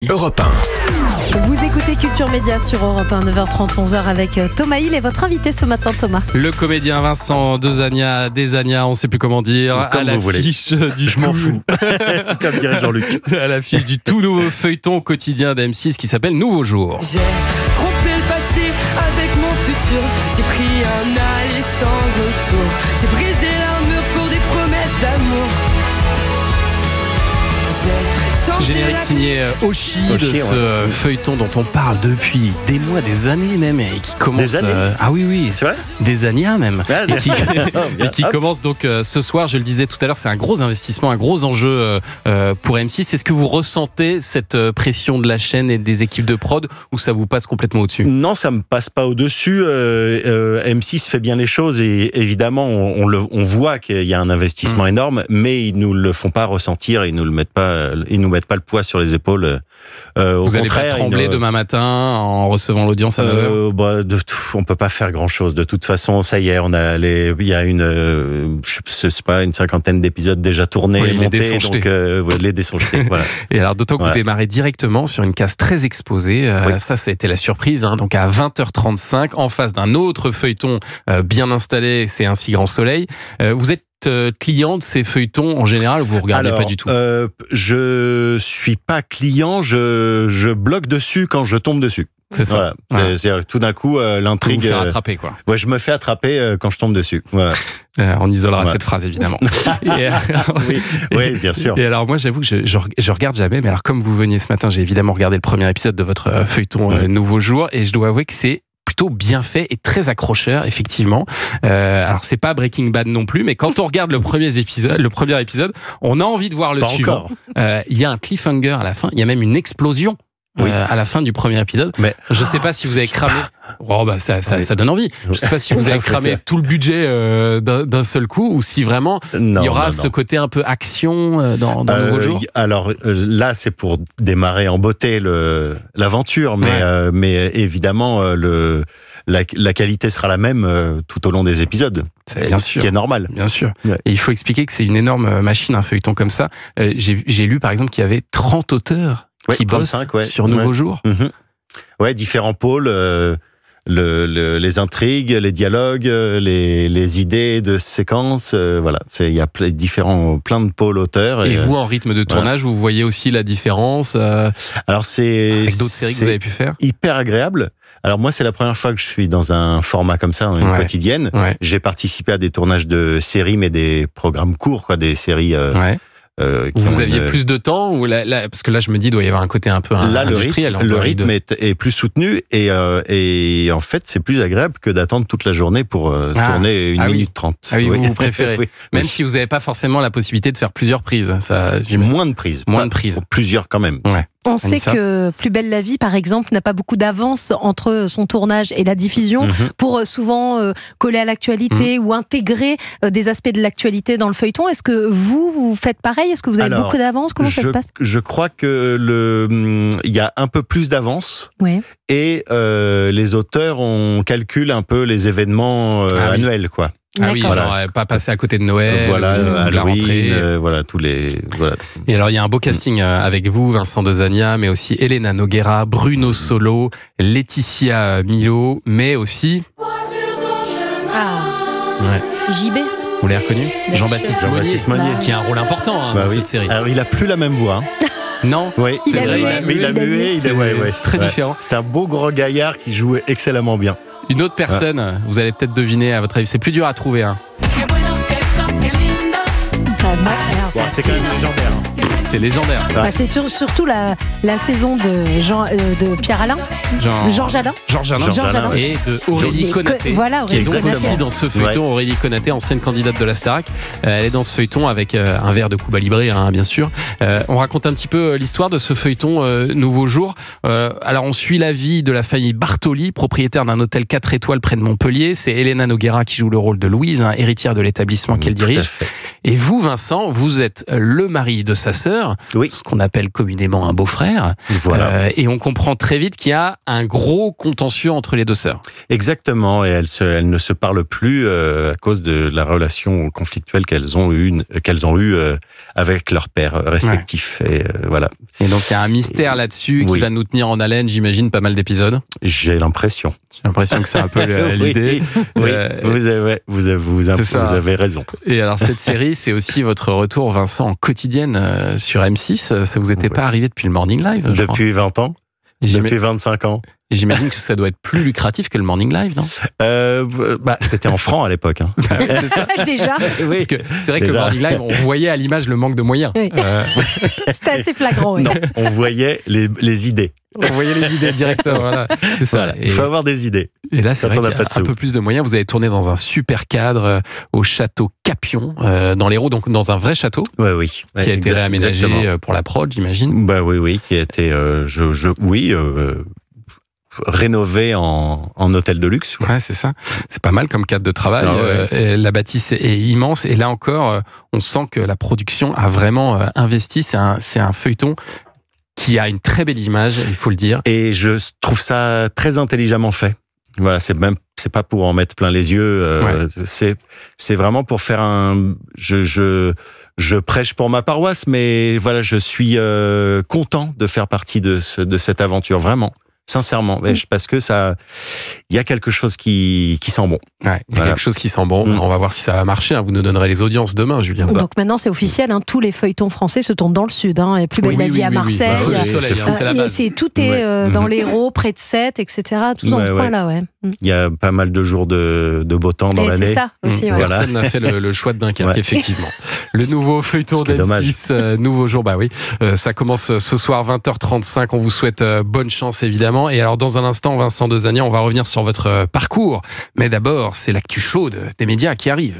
Europe 1. Vous écoutez Culture Média sur Europe 1, 9h30, 11h avec Thomas Hill et votre invité ce matin, Thomas. Le comédien Vincent Desagna, on ne sait plus comment dire, comme à l'affiche du Je m'en fous. Comme dirait Jean-Luc. À l'affiche du tout nouveau feuilleton quotidien d'M6 qui s'appelle Nouveau Jour. J'ai trompé le passé avec mon futur. J'ai pris un aller sans retour. J'ai brisé l'armure pour des promesses d'amour. Générique signé Oshi de ce feuilleton dont on parle depuis des mois, des années même, et qui commence. Des années ah oui, c'est vrai. Des années même. Ah, et qui commence donc ce soir. Je le disais tout à l'heure, c'est un gros investissement, un gros enjeu pour M6. Est-ce que vous ressentez cette pression de la chaîne et des équipes de prod, ou ça vous passe complètement au-dessus? Non, ça me passe pas au-dessus. M6 fait bien les choses et évidemment, on voit qu'il y a un investissement énorme, mais ils nous le font pas ressentir, ils nous mettent pas le poids sur les épaules. Vous allez pas trembler demain matin en recevant l'audience à 9h? On peut pas faire grand-chose. De toute façon, ça y est, il y a une cinquantaine d'épisodes déjà tournés et montés, donc les dés sont jetés. Voilà. Et alors, d'autant que vous démarrez directement sur une case très exposée. Ça a été la surprise. Donc à 20h35, en face d'un autre feuilleton bien installé, c'est Un si grand soleil. Vous êtes client de ces feuilletons en général, ou vous regardez pas du tout? Je suis pas client, je bloque dessus quand je tombe dessus. C'est ça. Voilà. C'est tout d'un coup l'intrigue. Vous faire attraper, quoi. Ouais, je me fais attraper quand je tombe dessus. Voilà. On isolera cette phrase évidemment. oui, bien sûr. Et alors moi, j'avoue que je regarde jamais, mais alors comme vous veniez ce matin, j'ai évidemment regardé le premier épisode de votre feuilleton Nouveau Jour, et je dois avouer que c'est plutôt bien fait et très accrocheur, effectivement. Alors c'est pas Breaking Bad non plus, mais quand on regarde le premier épisode, on a envie de voir le suivant. Il y a un cliffhanger à la fin, il y a même une explosion. À la fin du premier épisode. Mais je sais pas si vous avez cramé. Ça donne envie. Je sais pas si vous avez cramé tout le budget d'un seul coup, ou si vraiment il y aura ce côté un peu action dans Nouveau Jour. Alors là, c'est pour démarrer en beauté l'aventure, mais évidemment la qualité sera la même tout au long des épisodes. Bien sûr. Ce qui est normal. Bien sûr. Et il faut expliquer que c'est une énorme machine, un feuilleton comme ça. J'ai lu par exemple qu'il y avait 30 auteurs qui bossent sur Nouveau Jour. Différents pôles, les intrigues, les dialogues, les idées de séquences, voilà. Il y a plein de pôles auteurs. Et vous, en rythme de tournage, vous voyez aussi la différence Alors avec d'autres séries que vous avez pu faire? Hyper agréable. Alors moi, c'est la première fois que je suis dans un format comme ça, dans une quotidienne. J'ai participé à des tournages de séries, mais des programmes courts, des séries... vous aviez plus de temps, ou parce que là je me dis il doit y avoir un côté un peu industriel. Le rythme est plus soutenu et en fait c'est plus agréable que d'attendre toute la journée pour tourner 1 minute 30. Ah oui, vous préférez. Même si vous n'avez pas forcément la possibilité de faire plusieurs prises. Moins de prises. Plusieurs quand même. On sait que Plus belle la vie, par exemple, n'a pas beaucoup d'avance entre son tournage et la diffusion pour souvent coller à l'actualité ou intégrer des aspects de l'actualité dans le feuilleton. Est-ce que vous faites pareil? Est-ce que vous avez beaucoup d'avance? Comment ça se passe? Je crois que il y a un peu plus d'avance et les auteurs calculent un peu les événements annuels, quoi. Ah oui, genre pas passer à côté de Noël, de la rentrée, Et alors il y a un beau casting avec vous, Vincent Desagna, mais aussi Elena Noguera, Bruno Solo, Laetitia Milo, mais aussi JB. Vous l'avez reconnu? Jean-Baptiste Monnier, qui a un rôle important dans cette série. Alors il a plus la même voix. Non, il a mué. C'est très différent. C'est un beau gros gaillard qui jouait excellemment bien. Une autre personne, vous allez peut-être deviner, à votre avis, c'est plus dur à trouver. C'est quand même légendaire. C'est légendaire. C'est surtout la saison de Pierre Alain, Georges Alain et de Aurélie Konaté, qui est donc aussi dans ce feuilleton. Aurélie Konaté, ancienne candidate de la Starac, elle est dans ce feuilleton avec un verre de Cuba Libre, bien sûr. On raconte un petit peu l'histoire de ce feuilleton Nouveau Jour. Alors on suit la vie de la famille Bartoli, propriétaire d'un hôtel 4 étoiles près de Montpellier. C'est Elena Noguera qui joue le rôle de Louise, héritière de l'établissement qu'elle dirige. Et vous, Vincent, vous êtes le mari de sa sa sœur, Oui. ce qu'on appelle communément un beau-frère. Voilà. Et on comprend très vite qu'il y a un gros contentieux entre les deux sœurs. Exactement, et elles ne se parlent plus à cause de la relation conflictuelle qu'elles ont eue avec leurs pères respectifs. Et voilà. Et donc il y a un mystère là-dessus qui va nous tenir en haleine, j'imagine, pas mal d'épisodes. J'ai l'impression. J'ai l'impression que c'est un peu l'idée. Oui, vous avez raison. Et alors cette série, c'est aussi votre retour, Vincent, en quotidienne sur M6. Ça vous était pas arrivé depuis le Morning Live, je Depuis 20 ans. Depuis 25 ans. Et j'imagine que ça doit être plus lucratif que le Morning Live, non? C'était en francs à l'époque. Hein. C'est ça. Déjà. Oui. Parce que c'est vrai que le Morning Live, on voyait à l'image le manque de moyens. Oui. C'était assez flagrant. Oui. Non, on voyait les idées. On voyait les idées directement, voilà. C'est ça. Voilà. Il faut avoir des idées. Et là, c'est vrai qu'il y a un peu plus de moyens. Vous avez tourné dans un super cadre au château Capion, dans l'Hérault, donc dans un vrai château. Oui. Qui a été réaménagé pour la prod, j'imagine. Oui, qui a été, rénové en hôtel de luxe. Ouais, c'est ça. C'est pas mal comme cadre de travail. La bâtisse est immense. Et là encore, on sent que la production a vraiment investi. C'est un feuilleton qui a une très belle image, il faut le dire. Et je trouve ça très intelligemment fait. Voilà, c'est pas pour en mettre plein les yeux. C'est vraiment pour faire je prêche pour ma paroisse, mais voilà, je suis content de faire partie de cette aventure, vraiment. Sincèrement, parce que il y a quelque chose qui sent bon. Ouais, il y a quelque chose qui sent bon. On va voir si ça va marcher. Vous nous donnerez les audiences demain, Julien. Donc maintenant, c'est officiel. Tous les feuilletons français se tournent dans le sud. Et Plus belle la vie à Marseille. C'est la base. Tout est dans l'Hérault, près de Sète, etc. Tout dans ce coin-là, Il y a pas mal de jours de beau temps dans l'année. C'est ça aussi. Voilà. Personne n'a fait le choix de Dunkerque, effectivement. Le nouveau feuilleton d'M6, nouveau jour, ça commence ce soir 20h35. On vous souhaite bonne chance, évidemment. Et alors, dans un instant, Vincent Dezania, on va revenir sur votre parcours. Mais d'abord, c'est l'actu chaude des médias qui arrive.